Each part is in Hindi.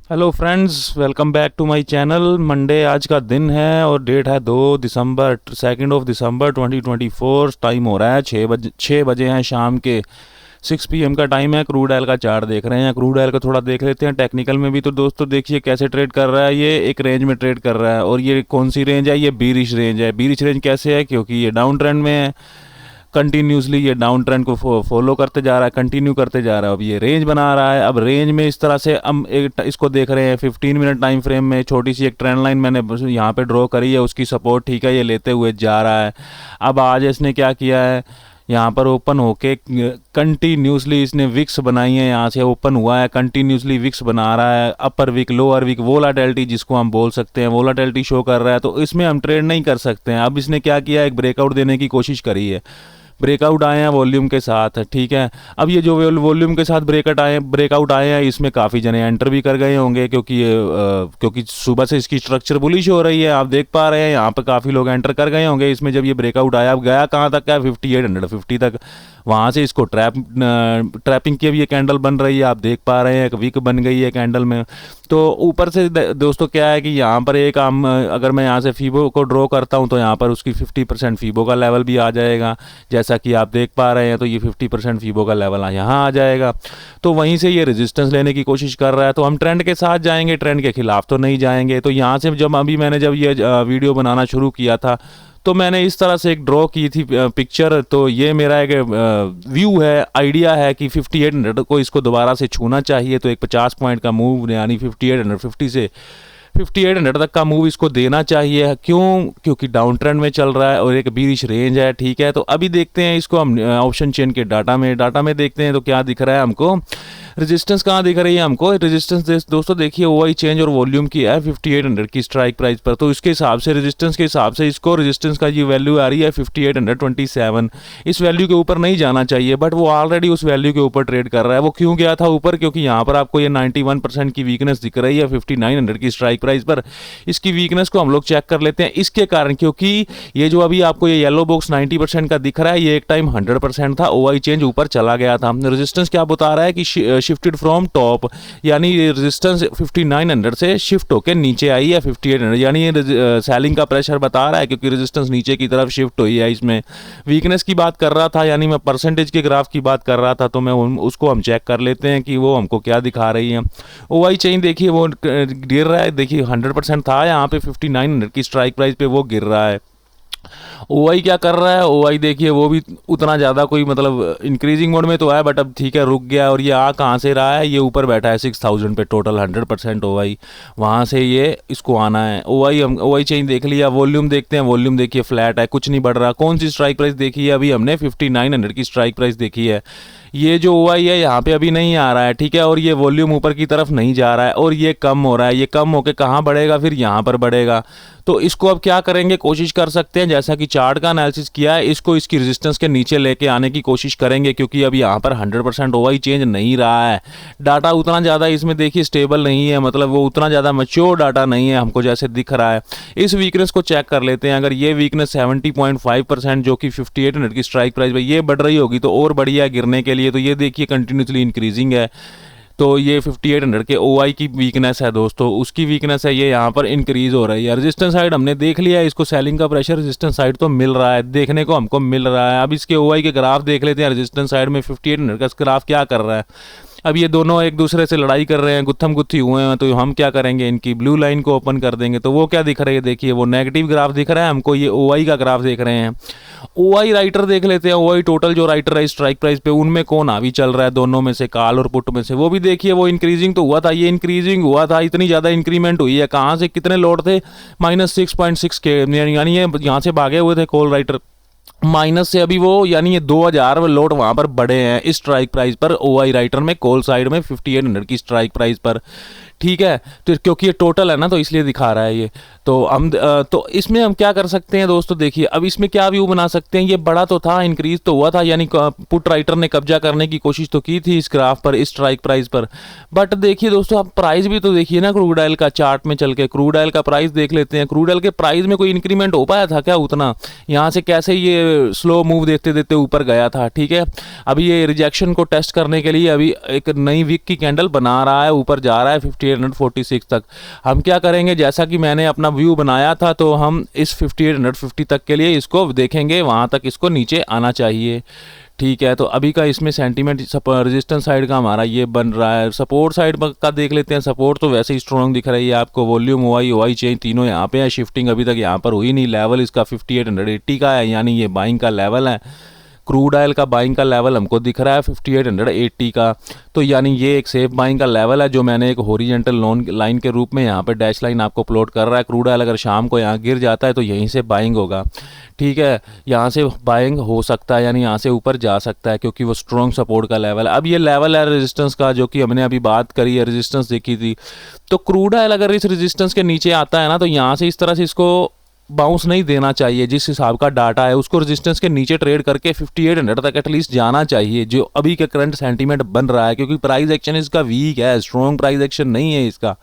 Hello friends, welcome back to my channel. Monday आज का दिन है और डेट है 2 दिसंबर, 2 दिसंबर 2024। टाइम हो रहा है 6 बजे हैं शाम के। 6 PM का टाइम है। क्रूड ऑयल का चार्ट देख रहे हैं। क्रूड ऑयल का थोड़ा देख लेते हैं टेक्निकल में भी। तो दोस्तों देखिए कैसे ट्रेड कर रहा है। ये एक रेंज में ट्रेड कर रहा है और ये कौन सी रेंज है? ये बीरिश रेंज है। बीरिश रेंज कैसे है? क्योंकि ये डाउन ट्रेंड में है। कंटिन्यूसली ये डाउन ट्रेंड को फॉलो करते जा रहा है, कंटिन्यू करते जा रहा है। अब ये रेंज बना रहा है। अब रेंज में इस तरह से हम एक इसको देख रहे हैं 15 मिनट टाइम फ्रेम में। छोटी सी एक ट्रेंड लाइन मैंने यहाँ पे ड्रॉ करी है, उसकी सपोर्ट ठीक है, ये लेते हुए जा रहा है। अब आज इसने क्या किया है, यहाँ पर ओपन होके कंटिन्यूसली इसने विक्स बनाई है। यहाँ से ओपन हुआ है, कंटिन्यूसली विक्स बना रहा है। अपर विक, लोअर विक, वोलाटिलिटी जिसको हम बोल सकते हैं, वोलाटिलिटी शो कर रहा है। तो इसमें हम ट्रेड नहीं कर सकते हैं। अब इसने क्या किया, एक ब्रेकआउट देने की कोशिश करी है। ब्रेकआउट आए हैं वॉल्यूम के साथ, ठीक है। अब ये जो वॉल्यूम के साथ ब्रेकआउट आए हैं, इसमें काफ़ी जने एंटर भी कर गए होंगे क्योंकि क्योंकि सुबह से इसकी स्ट्रक्चर बुलिश हो रही है। आप देख पा रहे हैं यहाँ पे काफ़ी लोग एंटर कर गए होंगे इसमें। जब ये ब्रेकआउट आया, अब गया कहाँ तक है? 5850 तक। वहाँ से इसको ट्रैपिंग की अब ये कैंडल बन रही है। आप देख पा रहे हैं एक विक बन गई है कैंडल में। तो ऊपर से दोस्तों क्या है कि यहाँ पर एक अगर मैं यहाँ से फीबो को ड्रॉ करता हूँ तो यहाँ पर उसकी 50% फीबो का लेवल भी आ जाएगा। जैसा कि आप देख पा रहे हैं, तो ये 50% फीबो का लेवल यहाँ आ जाएगा। तो वहीं से ये रेजिस्टेंस लेने की कोशिश कर रहा है। तो हम ट्रेंड के साथ जाएंगे, ट्रेंड के खिलाफ तो नहीं जाएंगे। तो यहाँ से मैंने जब ये वीडियो बनाना शुरू किया था, तो मैंने इस तरह से एक ड्रॉ की थी पिक्चर। तो ये मेरा एक व्यू है, आइडिया है कि 5800 को इसको दोबारा से छूना चाहिए। तो एक 50 पॉइंट का मूव, यानी 5850 से 5800 तक का मूव इसको देना चाहिए। क्यों? क्योंकि डाउन ट्रेंड में चल रहा है और एक बीरिश रेंज है, ठीक है। तो अभी देखते हैं इसको हम ऑप्शन चेन के डाटा में देखते हैं तो क्या दिख रहा है हमको। रेजिस्टेंस कहाँ दिख रही है हमको? रेजिस्टेंस दोस्तों देखिए ओआई चेंज और वॉल्यूम की है 5800 की स्ट्राइक प्राइस पर। तो इसके हिसाब से, रेजिस्टेंस के हिसाब से, इसको रेजिस्टेंस का ये वैल्यू आ रही है 5827। इस वैल्यू के ऊपर नहीं जाना चाहिए, बट वो ऑलरेडी उस वैल्यू के ऊपर ट्रेड कर रहा है। वो क्यों गया था ऊपर? क्योंकि यहाँ पर आपको ये 91% की वीकनेस दिख रही है 5900 की स्ट्राइक प्राइस पर। इसकी वीकनेस को हम लोग चेक कर लेते हैं इसके कारण, क्योंकि ये जो अभी आपको ये येलो बॉक्स 90% का दिख रहा है, ये एक टाइम 100% था। ओआई चेंज ऊपर चला गया था। रेजिस्टेंस क्या बता रहा है कि शिफ्टेड फ्रॉम टॉप, यानी रेजिस्टेंस 5900 से शिफ्ट होकर नीचे आई है 5800, यानी ये सेलिंग का प्रेशर बता रहा है क्योंकि रेजिस्टेंस नीचे की तरफ शिफ्ट हुई है। इसमें वीकनेस की बात कर रहा था, यानी मैं परसेंटेज के ग्राफ की बात कर रहा था। तो मैं उसको हम चेक कर लेते हैं कि वो हमको क्या दिखा रही है। ओआई चेन देखिए वो गिर रहा है, देखिए 100% था यहाँ पे 5900 की स्ट्राइक प्राइस पे, वो गिर रहा है। ओआई क्या कर रहा है? ओआई देखिए वो भी उतना ज़्यादा कोई मतलब इंक्रीजिंग मोड में तो है, बट अब ठीक है रुक गया। और ये आ कहाँ से रहा है? ये ऊपर बैठा है 6000 पे टोटल 100% ओआई। वहाँ से ये इसको आना है। ओआई चेंज देख लिया। वॉल्यूम देखते हैं। वॉल्यूम देखिए फ्लैट है, कुछ नहीं बढ़ रहा। कौन सी स्ट्राइक प्राइस देखी है? अभी हमने 5900 की स्ट्राइक प्राइस देखी है। ये जो ओआई है यहाँ पे अभी नहीं आ रहा है, ठीक है। और ये वॉल्यूम ऊपर की तरफ नहीं जा रहा है और ये कम हो रहा है। ये कम होके कहाँ बढ़ेगा? फिर यहाँ पर बढ़ेगा। तो इसको अब क्या करेंगे, कोशिश कर सकते हैं जैसा कि चार्ट का एनालिसिस किया है, इसको इसकी रेजिस्टेंस के नीचे लेके आने की कोशिश करेंगे। क्योंकि अब यहाँ पर 100% ओआई चेंज नहीं रहा है। डाटा उतना ज़्यादा इसमें देखिए स्टेबल नहीं है, मतलब वो उतना ज़्यादा मैच्योर डाटा नहीं है हमको जैसे दिख रहा है। इस वीकनेस को चेक कर लेते हैं। अगर ये वीकनेस 70.5% जो कि 5800 की स्ट्राइक प्राइस पर ये बढ़ रही होगी तो और बढ़िया गिरने के लिए। तो ये देखिए कंटिन्यूसली इंक्रीजिंग है। तो ये 5800 के ओआई की वीकनेस है दोस्तों, उसकी वीकनेस है, ये यहाँ पर इंक्रीज हो रही है। रेजिस्टेंस साइड हमने देख लिया है, इसको सेलिंग का प्रेशर रेजिस्टेंस साइड तो मिल रहा है, देखने को हमको मिल रहा है। अब इसके ओआई के ग्राफ देख लेते हैं। रेजिस्टेंस साइड में 5800 का ग्राफ क्या कर रहा है? अब ये दोनों एक दूसरे से लड़ाई कर रहे हैं, गुत्थम गुत्थी हुए हैं। तो हम क्या करेंगे, इनकी ब्लू लाइन को ओपन कर देंगे। तो वो क्या दिख रही है? देखिए वो नेगेटिव ग्राफ दिख रहा है हमको। ये ओआई का ग्राफ देख रहे हैं। ओआई राइटर देख लेते हैं। ओआई टोटल जो राइटर है स्ट्राइक प्राइस पे, उनमें कौन हावी चल रहा है दोनों में से, कॉल और पुट में से? वो भी देखिए वो इंक्रीजिंग तो हुआ था, ये इंक्रीजिंग हुआ था, इतनी ज़्यादा इंक्रीमेंट हुई है। कहाँ से कितने लोड थे? -6.6 के, यानी ये यहाँ से भागे हुए थे कॉल राइटर माइनस से। अभी वो यानी ये 2000 लोट वहां पर बढ़े हैं इस स्ट्राइक प्राइस पर ओआई राइटर में, कॉल साइड में 5800 की स्ट्राइक प्राइस पर, ठीक है। तो क्योंकि ये टोटल है ना तो इसलिए दिखा रहा है ये। तो हम तो इसमें हम क्या कर सकते हैं दोस्तों, देखिए अब इसमें क्या व्यू बना सकते हैं। ये बड़ा तो था, इंक्रीज तो हुआ था, यानी पुट राइटर ने कब्जा करने की कोशिश तो की थी इस ग्राफ पर, इस स्ट्राइक प्राइस पर। बट देखिए दोस्तों आप प्राइस भी तो देखिए ना, क्रूड ऑयल का चार्ट में चल के क्रूड ऑयल का प्राइस देख लेते हैं। क्रूड ऑयल के प्राइस में कोई इंक्रीमेंट हो पाया था क्या उतना? यहाँ से कैसे ये स्लो मूव देते देते ऊपर गया था, ठीक है। अभी ये रिजेक्शन को टेस्ट करने के लिए अभी एक नई वीक की कैंडल बना रहा है, ऊपर जा रहा है 5846 तक। हम क्या करेंगे, जैसा कि मैंने अपना व्यू बनाया था, तो हम इस 5850 तक के लिए इसको देखेंगे, वहाँ तक इसको नीचे आना चाहिए, ठीक है। तो अभी का इसमें सेंटीमेंट रेजिस्टेंस साइड का हमारा ये बन रहा है। सपोर्ट साइड का देख लेते हैं। सपोर्ट तो वैसे ही स्ट्रॉन्ग दिख रही है आपको। वॉल्यूम ओआई चेंज तीनों यहाँ पे है। शिफ्टिंग अभी तक यहाँ पर हुई नहीं। लेवल इसका 5880 का है, यानी ये बाइंग का लेवल है। क्रूड ऑयल का बाइंग का लेवल हमको दिख रहा है 5880 का, तो यानी ये एक सेफ बाइंग का लेवल है, जो मैंने एक हॉरिजॉन्टल लाइन के रूप में यहाँ पे डैश लाइन आपको प्लॉट कर रहा है। क्रूड ऑयल अगर शाम को यहाँ गिर जाता है तो यहीं से बाइंग होगा, ठीक है। यहाँ से बाइंग हो सकता है, यानी यहाँ से ऊपर जा सकता है, क्योंकि वो स्ट्रॉन्ग सपोर्ट का लेवल है। अब ये लेवल है रेजिस्टेंस का, जो कि हमने अभी बात करी है, रेजिस्टेंस देखी थी। तो क्रूड ऑयल अगर इस रेजिस्टेंस के नीचे आता है ना, तो यहाँ से इस तरह से इसको बाउंस नहीं देना चाहिए। जिस हिसाब का डाटा है उसको रेजिस्टेंस के नीचे ट्रेड करके 5800 तक एटलीस्ट जाना चाहिए, जो अभी के करंट सेंटीमेंट बन रहा है, क्योंकि प्राइस एक्शन इसका वीक है, स्ट्रॉन्ग प्राइस एक्शन नहीं है इसका।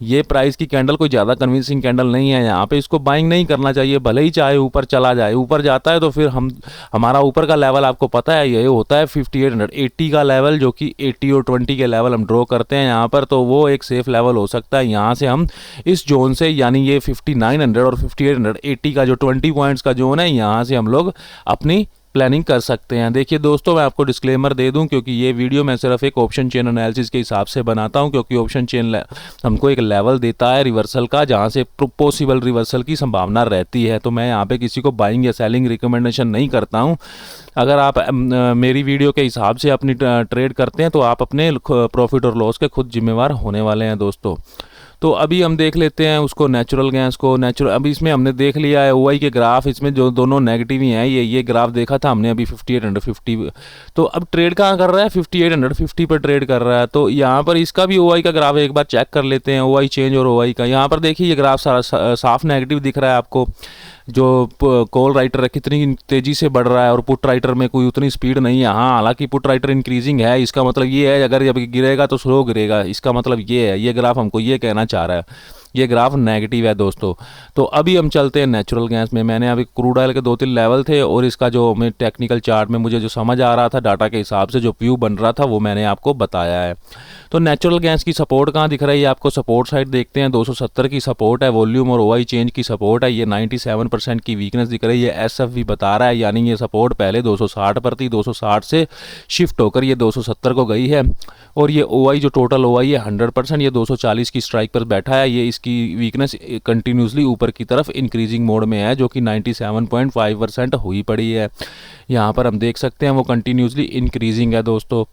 ये प्राइस की कैंडल कोई ज़्यादा कन्विंसिंग कैंडल नहीं है। यहाँ पे इसको बाइंग नहीं करना चाहिए, भले ही चाहे ऊपर चला जाए। ऊपर जाता है तो फिर हमारा ऊपर का लेवल आपको पता है ये होता है 5880 का लेवल, जो कि 80 और 20 के लेवल हम ड्रॉ करते हैं यहाँ पर, तो वो एक सेफ लेवल हो सकता है। यहाँ से हम इस जोन से, यानी ये 5900 और 5880 का जो 20 पॉइंट्स का जोन है, यहाँ से हम लोग अपनी प्लानिंग कर सकते हैं। देखिए दोस्तों, मैं आपको डिस्क्लेमर दे दूं, क्योंकि ये वीडियो मैं सिर्फ एक ऑप्शन चेन एनालिसिस के हिसाब से बनाता हूं, क्योंकि ऑप्शन चेन हमको एक लेवल देता है रिवर्सल का, जहां से पॉसिबल रिवर्सल की संभावना रहती है। तो मैं यहाँ पे किसी को बाइंग या सेलिंग रिकमेंडेशन नहीं करता हूं। अगर आप मेरी वीडियो के हिसाब से अपनी ट्रेड करते हैं तो आप अपने प्रॉफिट और लॉस के खुद जिम्मेवार होने वाले हैं दोस्तों। तो अभी हम देख लेते हैं उसको, नेचुरल गैस को। अभी इसमें हमने देख लिया है ओआई के ग्राफ, इसमें जो दोनों नेगेटिव ही हैं। ये ग्राफ देखा था हमने अभी 5850। तो अब ट्रेड कहाँ कर रहा है, 5850 पर ट्रेड कर रहा है। तो यहाँ पर इसका भी ओआई का ग्राफ एक बार चेक कर लेते हैं, ओआई चेंज और ओआई का। यहाँ पर देखिए ये ग्राफ सारा साफ नेगेटिव दिख रहा है आपको। जो कॉल राइटर है कितनी तेज़ी से बढ़ रहा है, और पुट राइटर में कोई उतनी स्पीड नहीं है। हाँ, हालांकि पुट राइटर इंक्रीजिंग है, इसका मतलब ये है अगर जब गिरेगा तो स्लो गिरेगा, इसका मतलब ये है। ये ग्राफ हमको ये कहना चाह रहा है, ये ग्राफ नेगेटिव है दोस्तों। तो अभी हम चलते हैं नेचुरल गैस में। मैंने अभी क्रूड ऑयल के 2-3 लेवल थे, और इसका जो मैं टेक्निकल चार्ट में मुझे जो समझ आ रहा था डाटा के हिसाब से, जो व्यू बन रहा था, वो मैंने आपको बताया है। तो नेचुरल गैस की सपोर्ट कहाँ दिख रही है आपको, सपोर्ट साइड देखते हैं। 270 की सपोर्ट है, वॉल्यूम और ओआई चेंज की सपोर्ट है। ये 97% की वीकनेस दिख रही है, एसएफ भी बता रहा है, यानी ये सपोर्ट पहले 260 पर थी, 260 से शिफ्ट होकर ये 270 को गई है। और ये ओआई जो टोटल ओआई है 100%, ये 240 की स्ट्राइक पर बैठा है। ये इसकी वीकनेस कंटिन्यूसली ऊपर की तरफ इंक्रीजिंग मोड में है, जो कि 97.5% हुई पड़ी है। यहाँ पर हम देख सकते हैं वो कंटिन्यूसली इंक्रीजिंग है दोस्तों।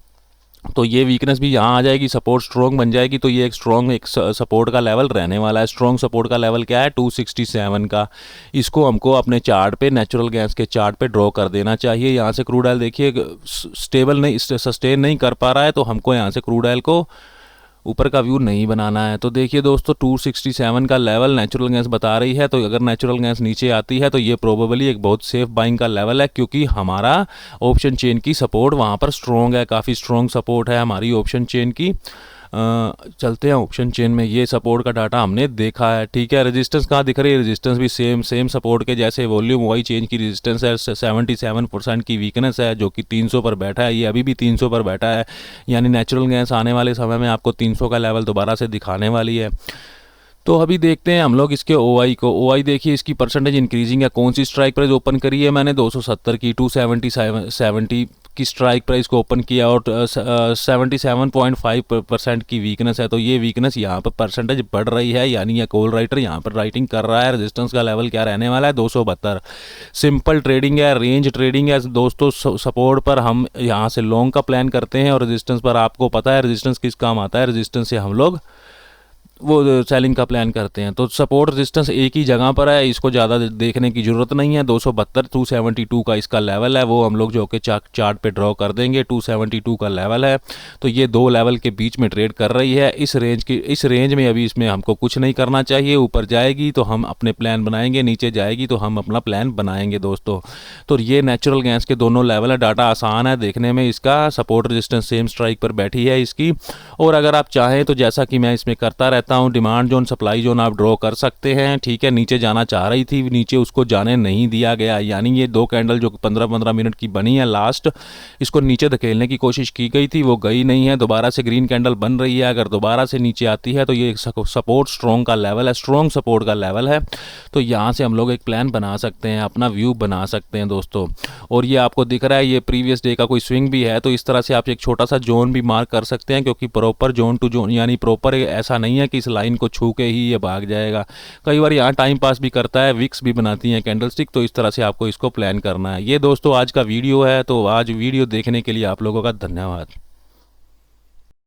तो ये वीकनेस भी यहाँ आ जाएगी, सपोर्ट स्ट्रॉन्ग बन जाएगी, तो ये एक स्ट्रॉन्ग एक सपोर्ट का लेवल रहने वाला है। स्ट्रॉन्ग सपोर्ट का लेवल क्या है, 267 का। इसको हमको अपने चार्ट पे, नेचुरल गैस के चार्ट पे ड्रॉ कर देना चाहिए। यहाँ से क्रूड ऑयल देखिए स्टेबल नहीं, सस्टेन नहीं कर पा रहा है, तो हमको यहाँ से क्रूड ऑयल को ऊपर का व्यू नहीं बनाना है। तो देखिए दोस्तों, 267 का लेवल नेचुरल गैस बता रही है। तो अगर नेचुरल गैस नीचे आती है तो ये प्रोबेबली एक बहुत सेफ बाइंग का लेवल है, क्योंकि हमारा ऑप्शन चेन की सपोर्ट वहाँ पर स्ट्रॉन्ग है, काफ़ी स्ट्रॉन्ग सपोर्ट है हमारी ऑप्शन चेन की। चलते हैं ऑप्शन चेन में। ये सपोर्ट का डाटा हमने देखा है, ठीक है। रेजिस्टेंस कहाँ दिख रही है, रेजिस्टेंस भी सेम सपोर्ट के जैसे। वॉल्यूम वाई चेंज की रेजिस्टेंस है, 77% की वीकनेस है, जो कि 300 पर बैठा है। ये अभी भी 300 पर बैठा है, यानी नेचुरल गैस आने वाले समय में आपको 300 का लेवल दोबारा से दिखाने वाली है। तो अभी देखते हैं हम लोग इसके ओआई को। ओआई देखिए इसकी परसेंटेज इंक्रीजिंग है। कौन सी स्ट्राइक प्राइस ओपन करी है मैंने, 270 की, 270 की स्ट्राइक प्राइस को ओपन किया, और 77.5% की वीकनेस है। तो ये वीकनेस यहाँ पर परसेंटेज बढ़ रही है, यानी ये कॉल राइटर यहाँ पर राइटिंग कर रहा है। रेजिस्टेंस का लेवल क्या रहने वाला है, 272। सिंपल ट्रेडिंग है, रेंज ट्रेडिंग है दोस्तों। सपोर्ट पर हम यहाँ से लॉन्ग का प्लान करते हैं, और रेजिस्टेंस पर आपको पता है रेजिस्टेंस किस काम आता है, रेजिस्टेंस से हम लोग वो सेलिंग का प्लान करते हैं। तो सपोर्ट रेजिस्टेंस एक ही जगह पर है, इसको ज़्यादा देखने की ज़रूरत नहीं है। 272 272 का इसका लेवल है, वो हम लोग जो कि चार्ट पे ड्रॉ कर देंगे। 272 का लेवल है, तो ये दो लेवल के बीच में ट्रेड कर रही है। इस रेंज में अभी इसमें हमको कुछ नहीं करना चाहिए। ऊपर जाएगी तो हम अपने प्लान बनाएंगे, नीचे जाएगी तो हम अपना प्लान बनाएंगे दोस्तों। तो ये नेचुरल गैस के दोनों लेवल है, डाटा आसान है देखने में। इसका सपोर्ट रेजिस्टेंस सेम स्ट्राइक पर बैठी है इसकी। और अगर आप चाहें तो जैसा कि मैं इसमें करता रहता कहता हूँ डिमांड जोन सप्लाई जोन आप ड्रॉ कर सकते हैं। ठीक है, नीचे जाना चाह रही थी, नीचे उसको जाने नहीं दिया गया, यानी ये 2 कैंडल जो 15-15 मिनट की बनी है लास्ट, इसको नीचे धकेलने की कोशिश की गई थी, वो गई नहीं है। दोबारा से ग्रीन कैंडल बन रही है, अगर दोबारा से नीचे आती है तो ये सपोर्ट स्ट्रॉन्ग का लेवल है, स्ट्रॉन्ग सपोर्ट का लेवल है। तो यहाँ से हम लोग एक प्लान बना सकते हैं, अपना व्यू बना सकते हैं दोस्तों। और ये आपको दिख रहा है ये प्रीवियस डे का कोई स्विंग भी है, तो इस तरह से आप एक छोटा सा जोन भी मार्क कर सकते हैं, क्योंकि प्रॉपर जोन टू जोन यानी प्रॉपर ऐसा नहीं है कि इस लाइन को छू के ही ये भाग जाएगा। कई बार यहाँ टाइम पास भी करता है, विक्स भी बनाती हैं कैंडलस्टिक, तो इस तरह से आपको इसको प्लान करना है। ये दोस्तों आज का वीडियो है, तो आज वीडियो देखने के लिए आप लोगों का धन्यवाद।